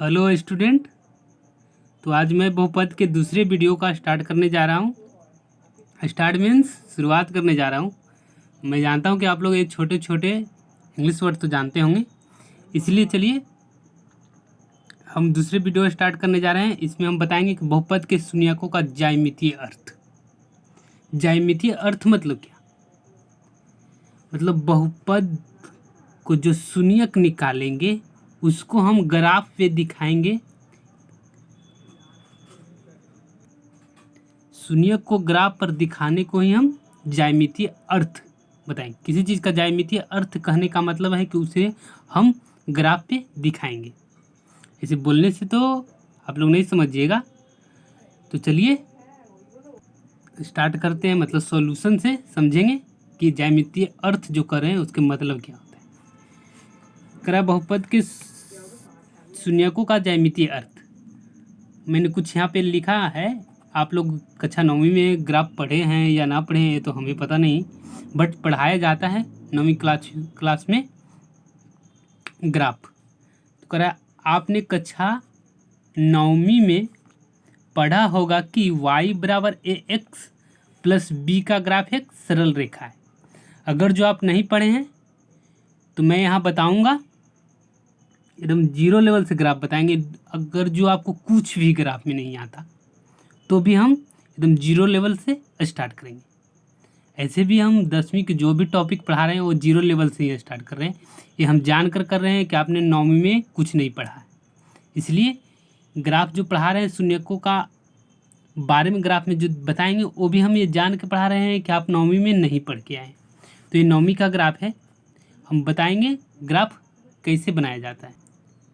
Hello student. तो आज मैं बहुपद के दूसरे वीडियो का स्टार्ट करने जा रहा हूँ। स्टार्ट मीन्स शुरुआत करने जा रहा हूँ। मैं जानता हूँ कि आप लोग ये छोटे छोटे इंग्लिश वर्ड तो जानते होंगे, इसलिए चलिए हम दूसरे वीडियो स्टार्ट करने जा रहे हैं। इसमें हम बताएंगे कि बहुपद के शून्यकों का ज्यामितीय अर्थ। ज्यामितीय अर्थ मतलब क्या? मतलब बहुपद को जो शून्यक निकालेंगे उसको हम ग्राफ पे दिखाएंगे। शून्यक को ग्राफ पर दिखाने को ही हम ज्यामितीय अर्थ बताएंगे। किसी चीज़ का ज्यामितीय अर्थ कहने का मतलब है कि उसे हम ग्राफ पे दिखाएंगे। इसे बोलने से तो आप लोग नहीं समझिएगा। तो चलिए स्टार्ट करते हैं, मतलब सॉल्यूशन से समझेंगे कि ज्यामितीय अर्थ जो कर रहे हैं उसके मतलब क्या होता है। करा बहुपद के शून्यकों का ज्यामितीय अर्थ। मैंने कुछ यहाँ पे लिखा है। आप लोग कक्षा 9वीं में ग्राफ पढ़े हैं या ना पढ़े हैं तो हमें पता नहीं, बट पढ़ाया जाता है 9वीं क्लास में ग्राफ। तो करा आपने कक्षा 9वीं में पढ़ा होगा कि y बराबर ax प्लस बी का ग्राफ एक सरल रेखा है। अगर जो आप नहीं पढ़े हैं तो मैं यहाँ बताऊँगा, एकदम जीरो लेवल से ग्राफ बताएंगे। अगर जो आपको कुछ भी ग्राफ में नहीं आता तो भी हम एकदम जीरो लेवल से स्टार्ट करेंगे। ऐसे भी हम 10वीं के जो भी टॉपिक पढ़ा रहे हैं वो जीरो लेवल से ही स्टार्ट कर रहे हैं। ये हम जान कर रहे हैं कि आपने 9वीं में कुछ नहीं पढ़ा है, इसलिए ग्राफ जो पढ़ा रहे हैं शून्यकों का बारे में ग्राफ में जो बताएंगे वो भी हम ये जान के पढ़ा रहे हैं कि आप 9वीं में नहीं पढ़ के आए। तो ये 9वीं का ग्राफ है, हम बताएंगे ग्राफ कैसे बनाया जाता है।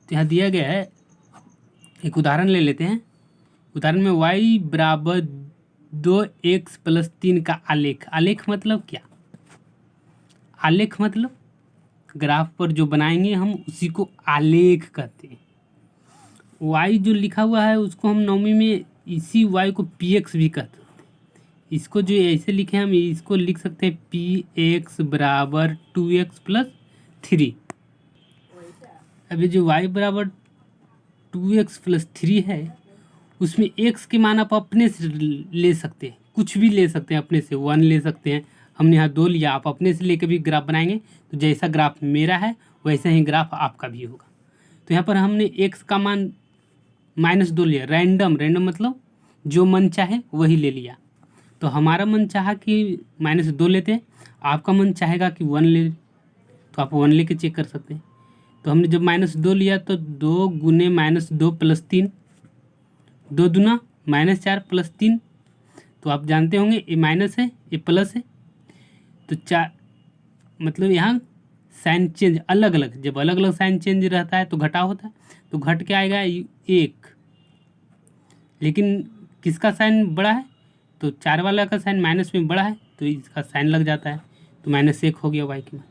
तो यहाँ दिया गया है, एक उदाहरण ले लेते हैं। उदाहरण में y बराबर 2x प्लस 3 का आलेख। आलेख मतलब क्या? आलेख मतलब ग्राफ पर जो बनाएंगे हम उसी को आलेख कहते हैं। y जो लिखा हुआ है उसको हम 9वीं में इसी y को px भी कहते हैं। इसको जो ऐसे लिखे हम इसको लिख सकते हैं px बराबर 2x प्लस 3। अभी जो y बराबर 2x प्लस 3 है उसमें x के मान आप अपने से ले सकते हैं, कुछ भी ले सकते हैं अपने से। 1 ले सकते हैं, हमने यहाँ 2 लिया। आप अपने से लेकर भी ग्राफ बनाएंगे तो जैसा ग्राफ मेरा है वैसा ही ग्राफ आपका भी होगा। तो यहाँ पर हमने x का मान -2 लिया। रैंडम मतलब जो मन चाहे वही ले लिया। तो हमारा मन चाहा कि -2 लेते हैं, आपका मन चाहेगा कि 1 ले, तो आप 1 लेके चेक कर सकते हैं। तो हमने जब -2 लिया तो 2 गुने -2 प्लस 3, 2 दूना -4 प्लस 3। तो आप जानते होंगे ये माइनस है ये प्लस है, तो 4 मतलब यहाँ साइन चेंज अलग अलग, जब अलग अलग साइन चेंज रहता है तो घटाव होता है, तो घट के आएगा 1। लेकिन किसका साइन बड़ा है? तो 4 वाला का साइन माइनस में बड़ा है तो इसका साइन लग जाता है, तो -1 हो गया y के मान।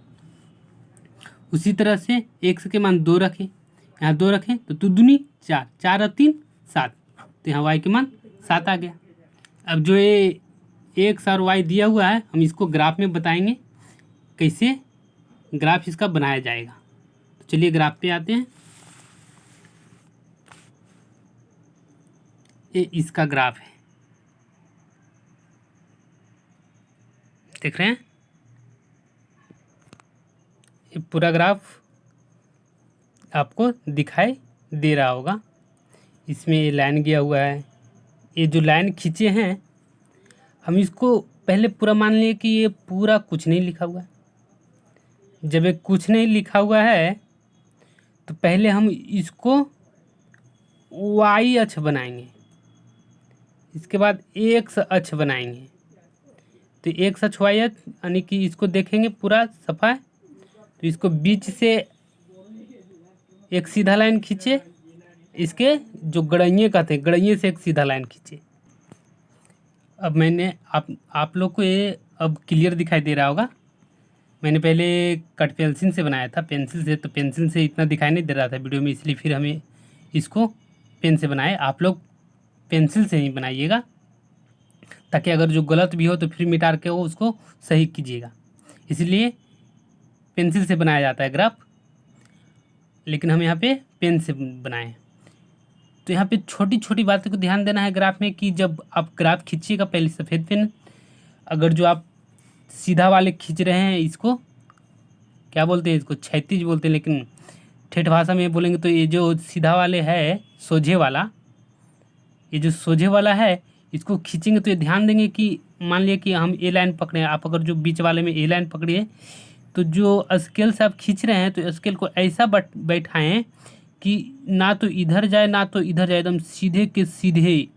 उसी तरह से x के मान 2 रखें, यहाँ 2 रखें तो 2 दूनी 4, 4 और 3 7, तो यहाँ y के मान 7 आ गया। अब जो ये x और y दिया हुआ है हम इसको ग्राफ में बताएंगे कैसे ग्राफ इसका बनाया जाएगा। तो चलिए ग्राफ पे आते हैं। ये इसका ग्राफ है, देख रहे हैं? ये पूरा ग्राफ आपको दिखाई दे रहा होगा। इसमें ये लाइन गया हुआ है। ये जो लाइन खींचे हैं हम इसको पहले पूरा मान लिए कि ये पूरा कुछ नहीं लिखा हुआ है। जब ये कुछ नहीं लिखा हुआ है तो पहले हम इसको y अक्ष बनाएंगे, इसके बाद x अक्ष बनाएंगे। तो x अक्ष y अक्ष यानी कि इसको देखेंगे पूरा सफा है, तो इसको बीच से एक सीधा लाइन खींचे, इसके जो गड़इये कहते हैं गड़इये से एक सीधा लाइन खींचे। अब मैंने आप लोग को ये अब क्लियर दिखाई दे रहा होगा। मैंने पहले कट पेंसिल से बनाया था, पेंसिल से, तो पेंसिल से इतना दिखाई नहीं दे रहा था वीडियो में, इसलिए फिर हमें इसको पेन से बनाए। आप लोग पेंसिल से ही बनाइएगा ताकि अगर जो गलत भी हो तो फिर मिटा के वो उसको सही कीजिएगा। इसलिए पेंसिल से बनाया जाता है ग्राफ, लेकिन हम यहाँ पे पेन से बनाए। तो यहाँ पे छोटी छोटी बातों को ध्यान देना है ग्राफ में, कि जब आप ग्राफ खींचिएगा पहले सफ़ेद पेन, अगर जो आप सीधा वाले खींच रहे हैं, इसको क्या बोलते हैं, इसको क्षैतिज बोलते हैं, लेकिन ठेठ भाषा में बोलेंगे तो ये जो सीधा वाले है, सोझे वाला, ये जो सोझे वाला है, इसको खींचेंगे तो ये ध्यान देंगे कि मान लिया कि हम ए लाइन पकड़े हैं, आप अगर जो बीच वाले में ए लाइन पकड़िए, तो जो स्केल से आप खींच रहे हैं तो स्केल को ऐसा बैठाएं कि ना तो इधर जाए ना तो इधर जाए, एकदम सीधे के सीधे।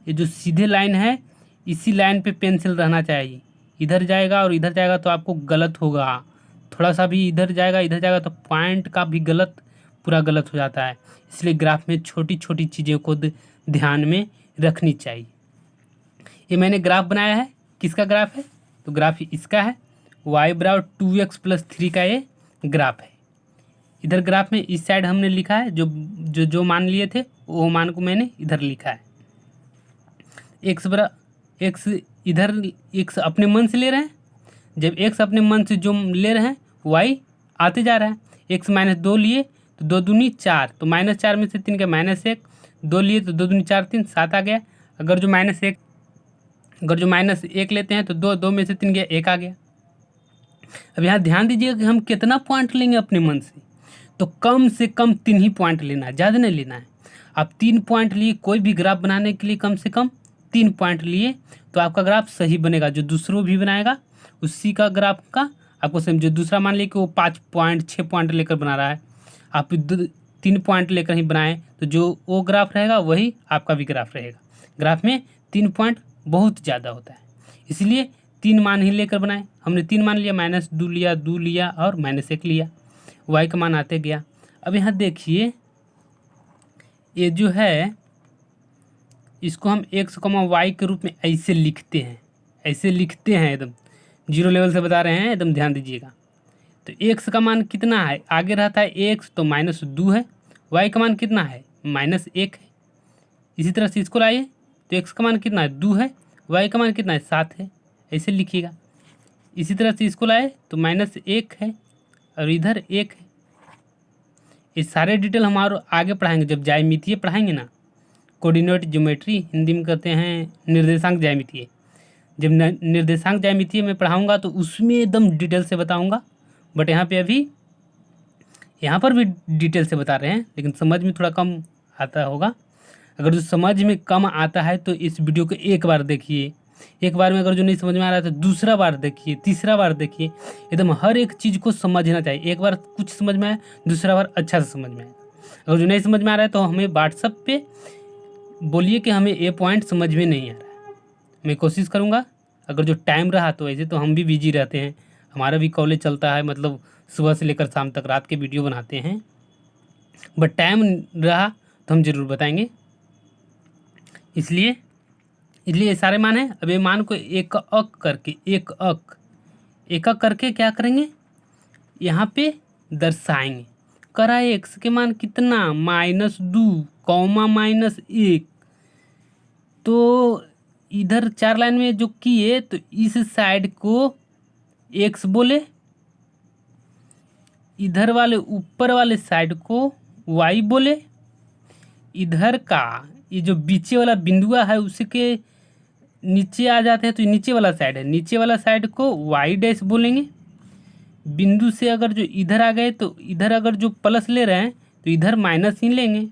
ये जो सीधे लाइन है, इसी लाइन पे पेंसिल रहना चाहिए। इधर जाएगा और इधर जाएगा तो आपको गलत होगा, थोड़ा सा भी इधर जाएगा तो पॉइंट का भी गलत, पूरा गलत हो जाता है। इसलिए ग्राफ में छोटी छोटी चीज़ों को ध्यान में रखनी चाहिए। ये मैंने ग्राफ बनाया है, किसका ग्राफ है, तो ग्राफ इसका है, y/2x+3 का ये ग्राफ है। इधर ग्राफ में इस साइड हमने लिखा है, जो मान लिए थे वो मान को मैंने इधर लिखा है। x इधर x अपने मन से ले रहे हैं, जब x अपने मन से जो ले रहे हैं y आते जा रहा है। x -2 लिए तो 2 दूनी 4, तो -4 में से 3 के -1, 2 लिए तो 2 दूनी 4 3 7 आ गया। अगर जो -1 लेते हैं तो 2 में से 3 गया 1 आ गया। अब यहाँ ध्यान दीजिएगा कि हम कितना पॉइंट लेंगे अपने मन से, तो कम से कम 3 ही पॉइंट लेना है, ज़्यादा नहीं लेना है। आप 3 पॉइंट लिए, कोई भी ग्राफ बनाने के लिए कम से कम 3 पॉइंट लिए तो आपका ग्राफ सही बनेगा। जो दूसरों भी बनाएगा उसी का ग्राफ का आपको सेम, जो दूसरा मान लीजिए कि वो 5 पॉइंट 6 पॉइंट लेकर बना रहा है, आप 3 पॉइंट लेकर ही बनाएं तो जो वो ग्राफ रहेगा वही आपका भी ग्राफ रहेगा। ग्राफ में 3 पॉइंट बहुत ज़्यादा होता है, इसलिए 3 मान ही लेकर बनाएं। हमने 3 मान लिया, -2 लिया और -1 लिया, y का मान आते गया। अब यहाँ देखिए, ये जो है इसको हम x, y के रूप में ऐसे लिखते हैं, एकदम 0 लेवल से बता रहे हैं, एकदम ध्यान दीजिएगा। तो x का मान कितना है, आगे रहता है x तो -2 है, y का मान कितना है -1 है। इसी तरह से इसको लाइए तो x का मान कितना है 2 है, y का मान कितना है 7 है, ऐसे लिखिएगा। इसी तरह से इसको लाए तो -1 है और इधर 1 है। ये सारे डिटेल हमारे आगे पढ़ाएंगे, जब ज्यामितीय पढ़ाएंगे ना, कोऑर्डिनेट ज्योमेट्री हिंदी में कहते हैं निर्देशांक ज्यामितीय। जब निर्देशांक ज्यामितीय में पढ़ाऊँगा तो उसमें एकदम डिटेल से बताऊँगा, बट यहाँ पर भी डिटेल से बता रहे हैं, लेकिन समझ में थोड़ा कम आता होगा। अगर जो समझ में कम आता है तो इस वीडियो को एक बार देखिए, एक बार में अगर जो नहीं समझ में आ रहा है तो दूसरा बार देखिए, तीसरा बार देखिए, एकदम हर एक चीज़ को समझना चाहिए। एक बार कुछ समझ में आए, दूसरा बार अच्छा से समझ में आए। अगर जो नहीं समझ में आ रहा है तो हमें व्हाट्सएप पे बोलिए कि हमें ये पॉइंट समझ में नहीं आ रहा है, मैं कोशिश करूँगा। अगर जो टाइम रहा तो ऐसे तो हम भी बिजी रहते हैं, हमारा भी कॉलेज चलता है, मतलब सुबह से लेकर शाम तक रात के वीडियो बनाते हैं, बट टाइम रहा तो हम ज़रूर बताएंगे। इसलिए ये सारे मान हैं। अब ये मान को एक अक करके क्या करेंगे, यहाँ पे दर्शाएंगे। करा x के मान कितना -2, -1, तो इधर 4 लाइन में जो किए तो इस साइड को x बोले, इधर वाले ऊपर वाले साइड को y बोले, इधर का ये जो बीचे वाला बिंदुआ है उसके नीचे आ जाते हैं तो नीचे वाला साइड है, नीचे वाला साइड को y' बोलेंगे। बिंदु से अगर जो इधर आ गए तो इधर अगर जो प्लस ले रहे हैं तो इधर माइनस ही लेंगे।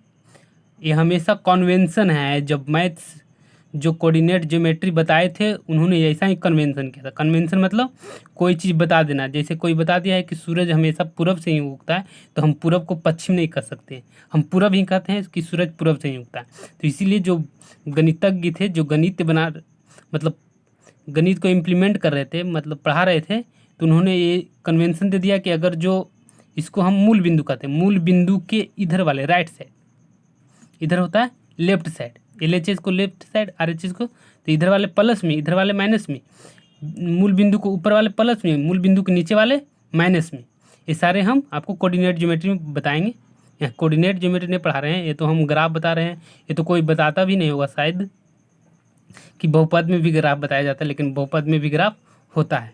ये हमेशा कन्वेंशन है, जब मैथ्स जो कोऑर्डिनेट ज्योमेट्री बताए थे उन्होंने ऐसा ही कन्वेंशन किया था। कन्वेंशन मतलब कोई चीज़ बता देना, जैसे कोई बता दिया है कि सूरज हमेशा पूरब से ही उगता है तो हम पूरब को पश्चिम नहीं कर सकते, हम पूरब ही कहते हैं कि सूरज पूरब से ही उगता है। तो इसीलिए जो गणितज्ञ थे, जो गणित को इम्प्लीमेंट कर रहे थे, मतलब पढ़ा रहे थे, तो उन्होंने ये कन्वेंशन दे दिया कि अगर जो इसको हम मूल बिंदु कहते हैं, मूल बिंदु के इधर वाले राइट साइड, इधर होता है लेफ्ट साइड, LHS को लेफ्ट साइड, RHS को, तो इधर वाले प्लस में, इधर वाले माइनस में, मूल बिंदु को ऊपर वाले प्लस में, मूल बिंदु के नीचे वाले माइनस में। ये सारे हम आपको कोऑर्डिनेट ज्योमेट्री में बताएंगे। यहाँ कोऑर्डिनेट ज्योमेट्री नहीं पढ़ा रहे हैं, ये तो हम ग्राफ बता रहे हैं। ये तो कोई बताता भी नहीं होगा शायद कि बहुपद में भी ग्राफ बताया जाता है, लेकिन बहुपद में भी ग्राफ होता है।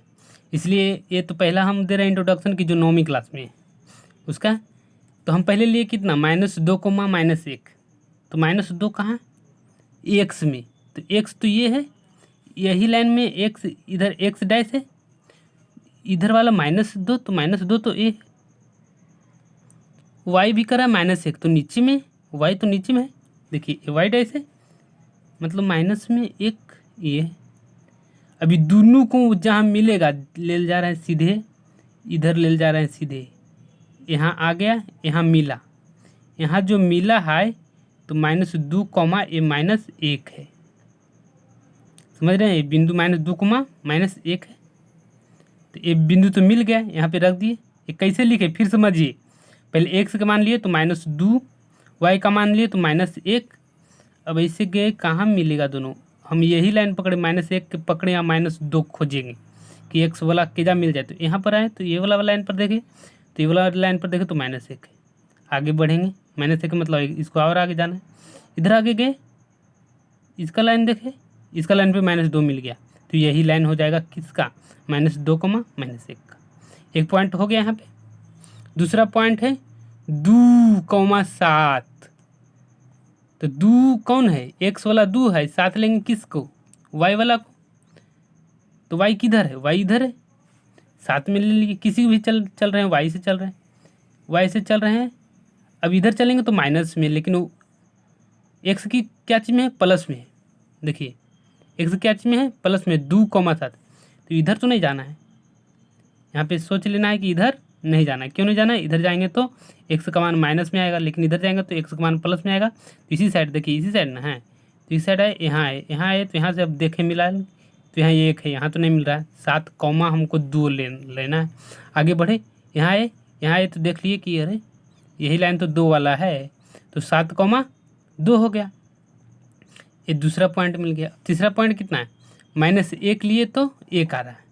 इसलिए ये तो पहला हम दे रहे हैं इंट्रोडक्शन की, जो 9वीं क्लास में है उसका। तो हम पहले लिए कितना -2, -1, तो -2 कहाँ, एक्स में, तो एक्स तो ये है, यही लाइन में एक्स, इधर एक्स डैश है, इधर वाला -2, तो -2 तो ए, वाई भी करा -1 तो नीचे में, वाई तो नीचे में है, देखिए वाई डैश है, मतलब माइनस में एक ये। अभी दोनों को जहाँ मिलेगा ले जा रहे हैं सीधे, इधर ले जा रहे हैं सीधे, यहाँ आ गया, यहाँ मिला, यहाँ जो मिला है तो -2 कॉमा ए -1 है, समझ रहे हैं, ये बिंदु -2 कॉमा -1 है, तो ये बिंदु तो मिल गया, यहाँ पे रख दिए। ये कैसे लिखे फिर समझिए, पहले एक्स का मान लिए तो -2, वाई का मान लिए तो -1, अब ऐसे गए कहाँ मिलेगा दोनों, हम यही लाइन पकड़े -1 के पकड़े या -2 खोजेंगे कि एक्स वाला केजा मिल जाए, तो यहाँ पर आए तो ये वाला लाइन पर देखें, तो ये वाला लाइन पर देखें तो -1 है, आगे बढ़ेंगे, -1 मतलब इसको और आगे जाना है, इधर आगे गए, इसका लाइन देखें, इसका लाइन पे -2 मिल गया, तो यही लाइन हो जाएगा किसका, -2 कमा -1 का। एक पॉइंट हो गया यहाँ पे। दूसरा पॉइंट है 2,7, तो 2 कौन है, एक्स वाला 2 है, साथ लेंगे किसको, वाई वाला को, तो वाई किधर है, वाई इधर है, साथ में ले लीजिए, किसी भी चल रहे हैं, वाई से चल रहे हैं, वाई से चल रहे हैं, अब इधर चलेंगे तो माइनस में, लेकिन वो एक्स की क्या चीज़ में है, प्लस में है, देखिए एक्स क्या चीज़ में है, प्लस में, 2,7, तो इधर तो नहीं जाना है, यहाँ पे सोच लेना है कि इधर नहीं जाना है, क्यों नहीं जाना है, इधर जाएंगे तो एक्स का मान माइनस में आएगा, लेकिन इधर जाएंगे तो एक्स का मान प्लस में आएगा, तो इसी साइड देखिए, इसी साइड ना है, तो इस साइड है, यहाँ है, यहाँ है, तो यहाँ से अब देखें मिला, तो यहाँ 1 है, यहाँ तो नहीं मिल रहा है, 7 कॉमा हमको 2 लेना है, आगे बढ़े, यहाँ है, यहाँ है, तो देख लिए कि अरे यही लाइन तो 2 वाला है, तो 7,2 हो गया, ये दूसरा पॉइंट मिल गया। तीसरा पॉइंट कितना है, -1 लिए तो 1 आ रहा है,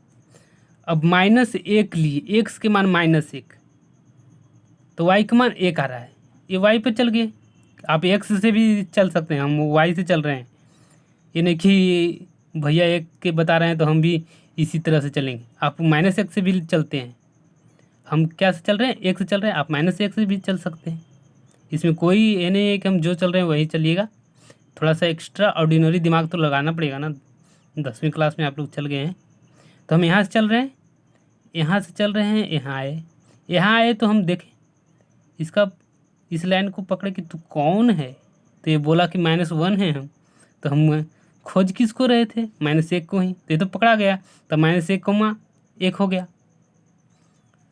अब -1 लिए, एक्स के मान -1, तो वाई का मान 1 आ रहा है, ये वाई पे चल गए, आप एक्स से भी चल सकते हैं, हम वाई से चल रहे हैं, ये नहीं कि भैया 1 के बता रहे हैं तो हम भी इसी तरह से चलेंगे, आप -1 से भी चलते हैं, हम क्या से चल रहे हैं, 1 से चल रहे हैं, आप -1 से भी चल सकते हैं, इसमें कोई ये नहीं है कि हम जो चल रहे हैं वही चलिएगा, थोड़ा सा एक्स्ट्रा ऑर्डिनरी दिमाग तो लगाना पड़ेगा ना, 10वीं क्लास में आप लोग चल गए हैं, तो हम यहाँ से चल रहे हैं, यहाँ से चल रहे हैं, यहाँ आए तो हम देखें इसका, इस लाइन को पकड़े कि तू कौन है, तो ये बोला कि -1 है हम, तो हम खोज किसको रहे थे, -1 को ही, तो ये तो पकड़ा गया, तो -1,1 हो गया।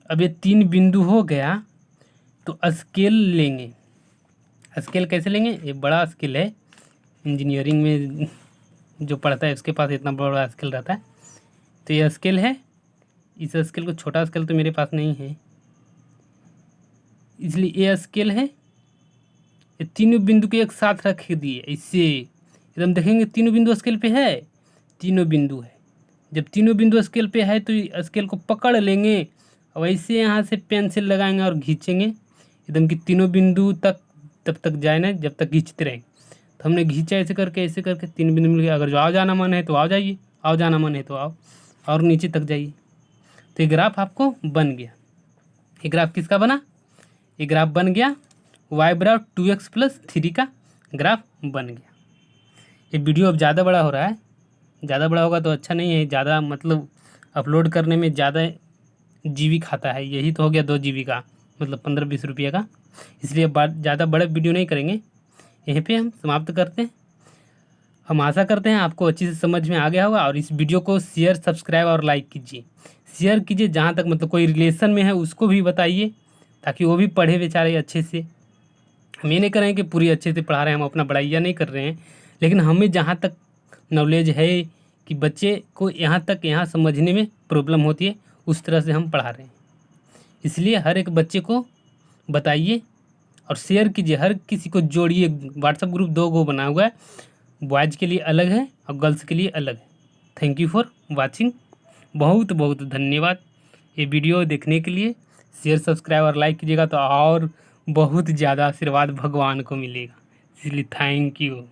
अब ये 3 बिंदु हो गया, तो स्केल लेंगे, स्केल कैसे लेंगे, ये बड़ा स्केल है, इंजीनियरिंग में जो पढ़ता है उसके पास इतना बड़ा स्केल रहता है, तो ये स्केल है, इस स्केल को, छोटा स्केल तो मेरे पास नहीं है, इसलिए ये स्केल है, ये तीनों बिंदु के एक साथ रख दिए, इससे एकदम देखेंगे तीनों बिंदु स्केल पे है, तीनों बिंदु है, जब तीनों बिंदु स्केल पे है तो स्केल को पकड़ लेंगे, और वैसे यहाँ से पेंसिल लगाएंगे और खींचेंगे एकदम कि तीनों बिंदु तक तब तक जाए ना, जब तक खींचते रहेंगे, तो हमने खींचा ऐसे करके 3 बिंदु मिल गया, अगर जो आओ जाना मन है तो आओ जाइए, आओ जाना मन है तो आओ, और नीचे तक जाइए, तो ये ग्राफ आपको बन गया। ये ग्राफ किसका बना, ये ग्राफ बन गया y बराबर 2x + 3 का ग्राफ बन गया। ये वीडियो अब ज़्यादा बड़ा हो रहा है, ज़्यादा बड़ा होगा तो अच्छा नहीं है, ज़्यादा मतलब अपलोड करने में ज़्यादा GB खाता है, यही तो हो गया 2 GB का, मतलब 15-20 रुपये का, इसलिए ज़्यादा बड़े वीडियो नहीं करेंगे, यहीं पे हम समाप्त करते हैं। हम आशा करते हैं आपको अच्छी से समझ में आ गया होगा, और इस वीडियो को शेयर, सब्सक्राइब और लाइक कीजिए, शेयर कीजिए, जहाँ तक मतलब कोई रिलेशन में है उसको भी बताइए, ताकि वो भी पढ़े बेचारे अच्छे से। हम ये नहीं कर रहे हैं कि पूरी अच्छे से पढ़ा रहे हैं, हम अपना बड़ाइया नहीं कर रहे हैं, लेकिन हमें जहाँ तक नॉलेज है कि बच्चे को यहाँ समझने में प्रॉब्लम होती है, उस तरह से हम पढ़ा रहे हैं, इसलिए हर एक बच्चे को बताइए और शेयर कीजिए, हर किसी को जोड़िए। व्हाट्सएप ग्रुप 2 गो बना हुआ है, बॉयज़ के लिए अलग है और गर्ल्स के लिए अलग है। थैंक यू फॉर वाचिंग, बहुत बहुत धन्यवाद ये वीडियो देखने के लिए। शेयर, सब्सक्राइब और लाइक कीजिएगा तो और बहुत ज़्यादा आशीर्वाद भगवान को मिलेगा, इसलिए थैंक यू।